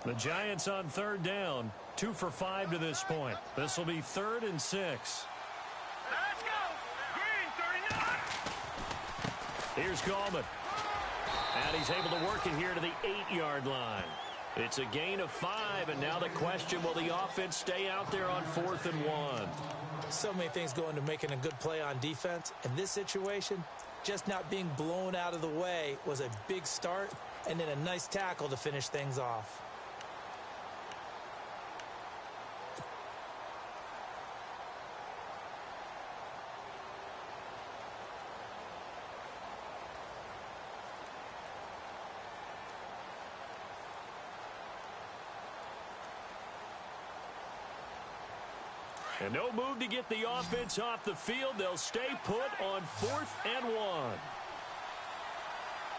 The Giants on 3rd down, 2 for 5 to this point. This will be 3rd and 6. Let's go. Green 39. Here's Gallman. And he's able to work it here to the 8-yard line. It's a gain of 5, and now the question, will the offense stay out there on 4th and 1? So many things go into making a good play on defense. In this situation, just not being blown out of the way was a big start, and then a nice tackle to finish things off. And no move to get the offense off the field. They'll stay put on 4th and 1.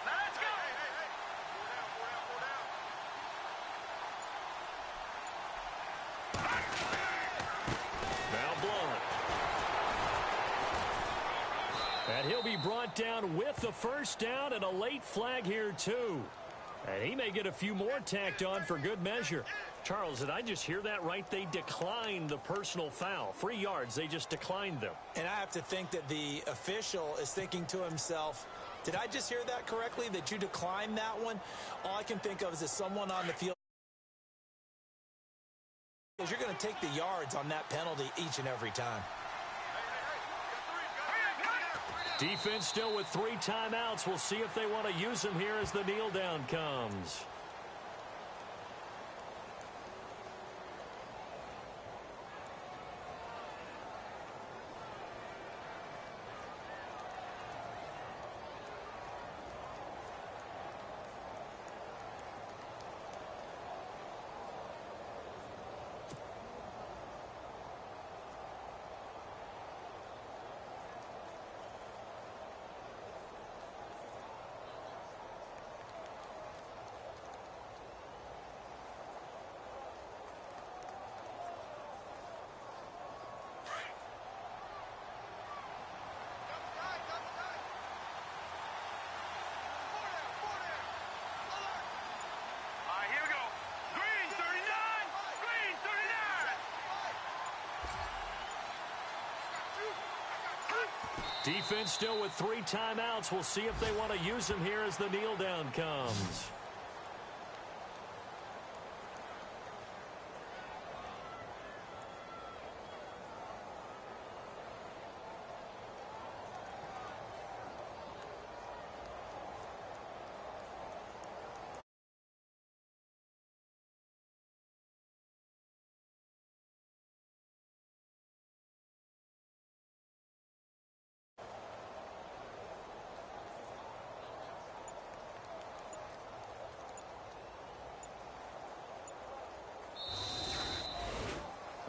Let's go. Now Blunt. And he'll be brought down with the first down and a late flag here too. And he may get a few more tacked on for good measure. Charles, did I just hear that right? They declined the personal foul. 3 yards, they just declined them. And I have to think that the official is thinking to himself, did I just hear that correctly, that you declined that one? All I can think of is that someone on the field, because you're going to take the yards on that penalty each and every time. Defense still with 3 timeouts. We'll see if they want to use them here as the kneel down comes. Defense still with 3 timeouts. We'll see if they want to use them here as the kneel down comes.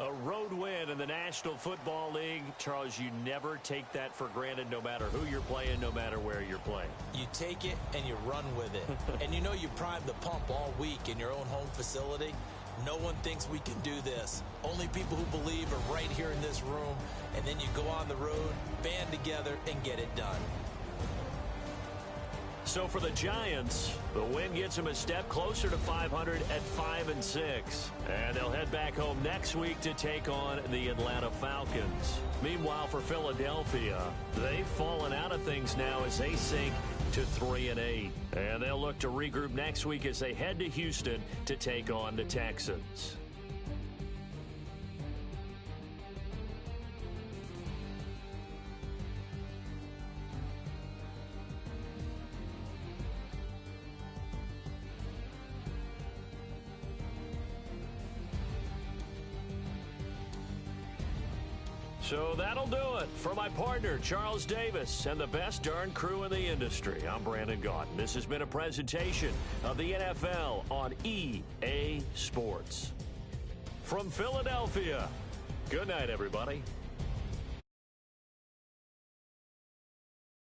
A road win in the National Football League. Charles, you never take that for granted no matter who you're playing, no matter where you're playing. You take it and you run with it. And you know you primed the pump all week in your own home facility. No one thinks we can do this. Only people who believe are right here in this room. And then you go on the road, band together, and get it done. So for the Giants, the win gets them a step closer to 500 at 5-6. And they'll head back home next week to take on the Atlanta Falcons. Meanwhile, for Philadelphia, they've fallen out of things now as they sink to 3-8. And they'll look to regroup next week as they head to Houston to take on the Texans. So that'll do it for my partner, Charles Davis, and the best darn crew in the industry. I'm Brandon Gaudin. This has been a presentation of the NFL on EA Sports. From Philadelphia, good night, everybody.